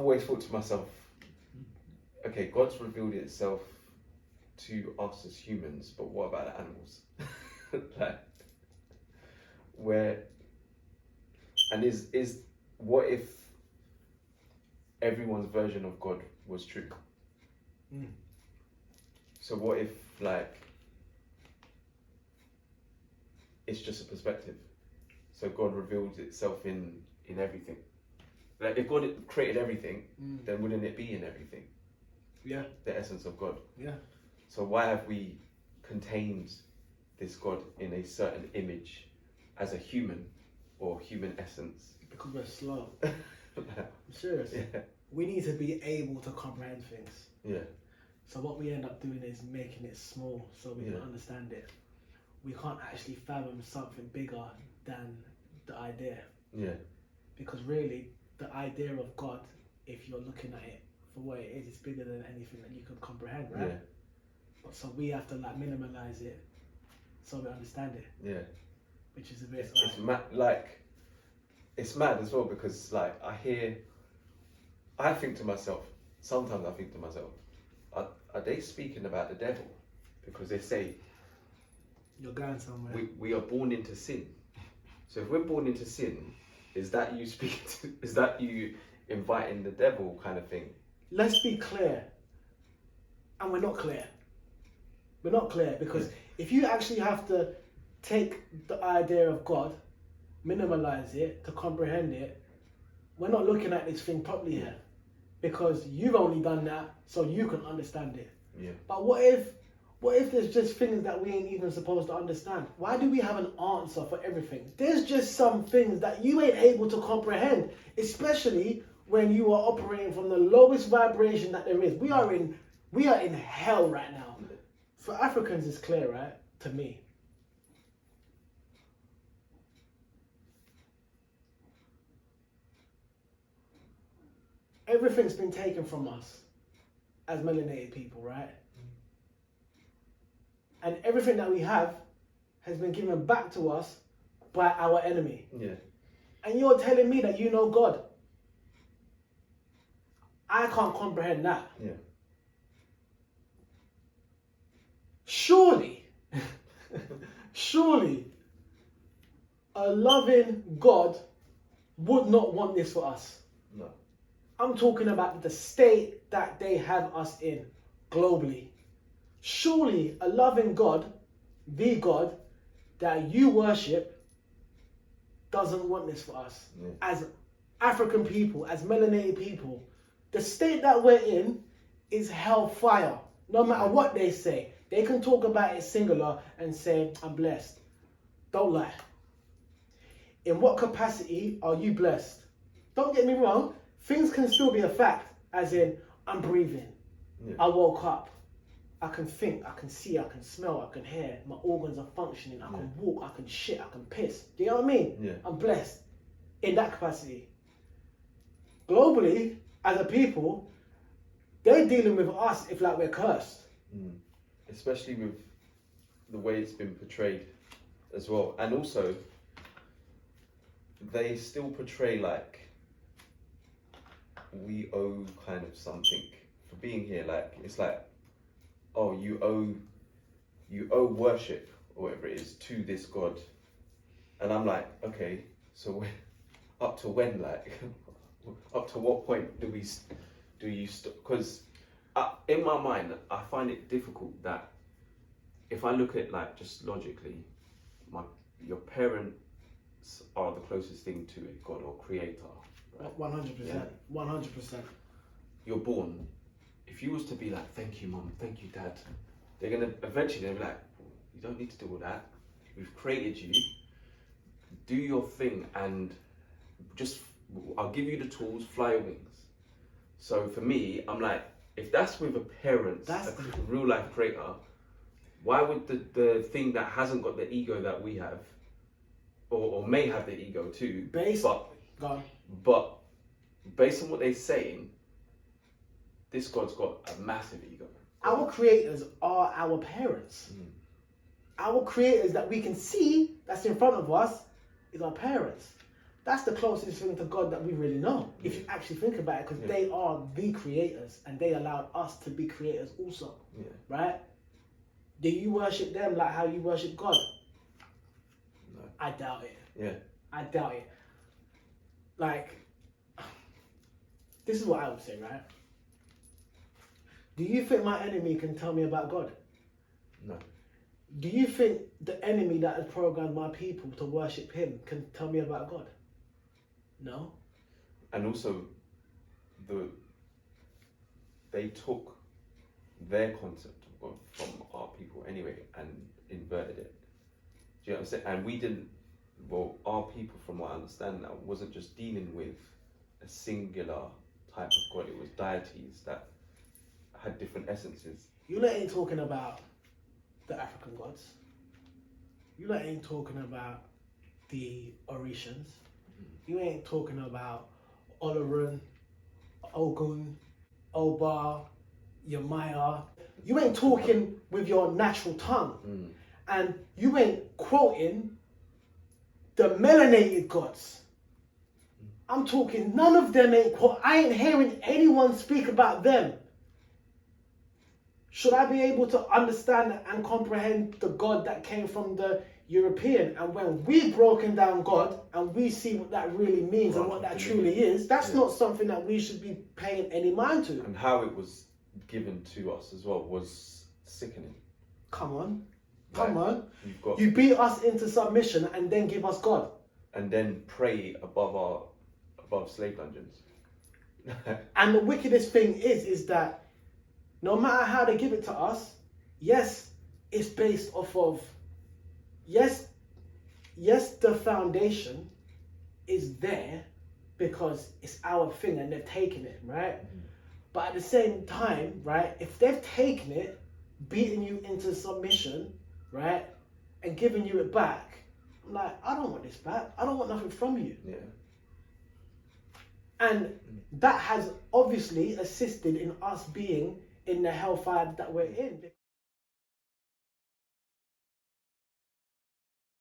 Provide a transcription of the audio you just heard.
always thought to myself, okay, God's revealed itself to us as humans, but what about the animals? Like, where, and is what if everyone's version of God was true? So what if, like, it's just a perspective? So God reveals itself in everything. Like, if God created everything, then wouldn't it be in everything? Yeah. The essence of God. Yeah. So why have we contained this God in a certain image as a human or human essence? Because we're slow. I'm serious. Yeah. We need to be able to comprehend things. Yeah. So what we end up doing is making it small so we can understand it. We can't actually fathom something bigger than the idea. Yeah. Because really, the idea of God, if you're looking at it for what it is, it's bigger than anything that you could comprehend, right? Yeah. But so we have to like minimalize it so we understand it. Yeah. Which is a bit It's mad, like, it's mad as well, because like I think to myself, sometimes I think to myself, are they speaking about the devil? Because they say you're going somewhere. we are born into sin. So if we're born into sin, is that you speaking to, is that you inviting the devil kind of thing? Let's be clear. And we're not clear. We're not clear because if you actually have to take the idea of God, minimalize it to comprehend it, we're not looking at this thing properly here. Because you've only done that so you can understand it. Yeah. But what if there's just things that we ain't even supposed to understand? Why do we have an answer for everything? There's just some things that you ain't able to comprehend, especially when you are operating from the lowest vibration that there is. We are in hell right now. For Africans, it's clear, right? To me. Everything's been taken from us as melanated people, right? And everything that we have has been given back to us by our enemy. Yeah. And you're telling me that you know God. I can't comprehend that. Yeah. Surely, a loving God would not want this for us. No. I'm talking about the state that they have us in globally. Surely a loving God, the God that you worship, doesn't want this for us. Yeah. As African people, as melanated people, the state that we're in is hellfire. No matter what they say. They can talk about it singular and say, I'm blessed. Don't lie. In what capacity are you blessed? Don't get me wrong. Things can still be a fact, as in, I'm breathing. Yeah. I woke up. I can think, I can see, I can smell, I can hear. My organs are functioning. I can walk, I can shit, I can piss. Do you know what I mean? Yeah. I'm blessed in that capacity. Globally, as a people, they're dealing with us if like we're cursed. Especially with the way it's been portrayed as well. And also, they still portray like we owe kind of something for being here. Like, it's like, oh, you owe worship or whatever it is to this God. And I'm like, okay, so up to when, like, up to what point do you stop? Because in my mind, I find it difficult that if I look at like just logically, your parents are the closest thing to a God or creator. Right? 100%. 100%. You're born. If you was to be like, thank you, mum, thank you, dad, they're gonna eventually be like, you don't need to do all that. We've created you. Do your thing, and just I'll give you the tools. Fly your wings. So for me, I'm like, if that's with a parent, a real life creator, why would the thing that hasn't got the ego that we have, or may have the ego too, but based on what they're saying, this God's got a massive ego. Our creators are our parents. Our creators that we can see, that's in front of us, is our parents. That's the closest thing to God that we really know, if you actually think about it, because they are the creators and they allowed us to be creators also, right? Do you worship them like how you worship God? No. I doubt it. Yeah. I doubt it. Like, this is what I would say, right? Do you think my enemy can tell me about God? No. Do you think the enemy that has programmed my people to worship him can tell me about God? No. And also, they took their concept of God from our people anyway and inverted it. Do you know what I'm saying? And we didn't. Well, our people, from what I understand now, wasn't just dealing with a singular type of God. It was deities that had different essences. You lot ain't talking about the African gods. You lot ain't talking about the Orishans. You ain't talking about Olorun, Ogun, Oba, Yamaya. You ain't talking with your natural tongue. And you ain't quoting the melanated gods. I'm talking, none of them ain't I ain't hearing anyone speak about them. Should I be able to understand and comprehend the God that came from the European? And when we've broken down God and we see what that really means and what that truly is, that's not something that we should be paying any mind to. And how it was given to us as well was sickening. Come on. Come on. You've got, you beat us into submission and then give us God. And then pray above slave dungeons. And the wickedest thing is that no matter how they give it to us, yes, it's based off of, yes, the foundation is there because it's our thing and they've taken it, right? But at the same time, right, if they've taken it, beaten you into submission, right, and given you it back, I'm like, I don't want this back. I don't want nothing from you. Yeah. And that has obviously assisted in us being in the hellfire that we're in.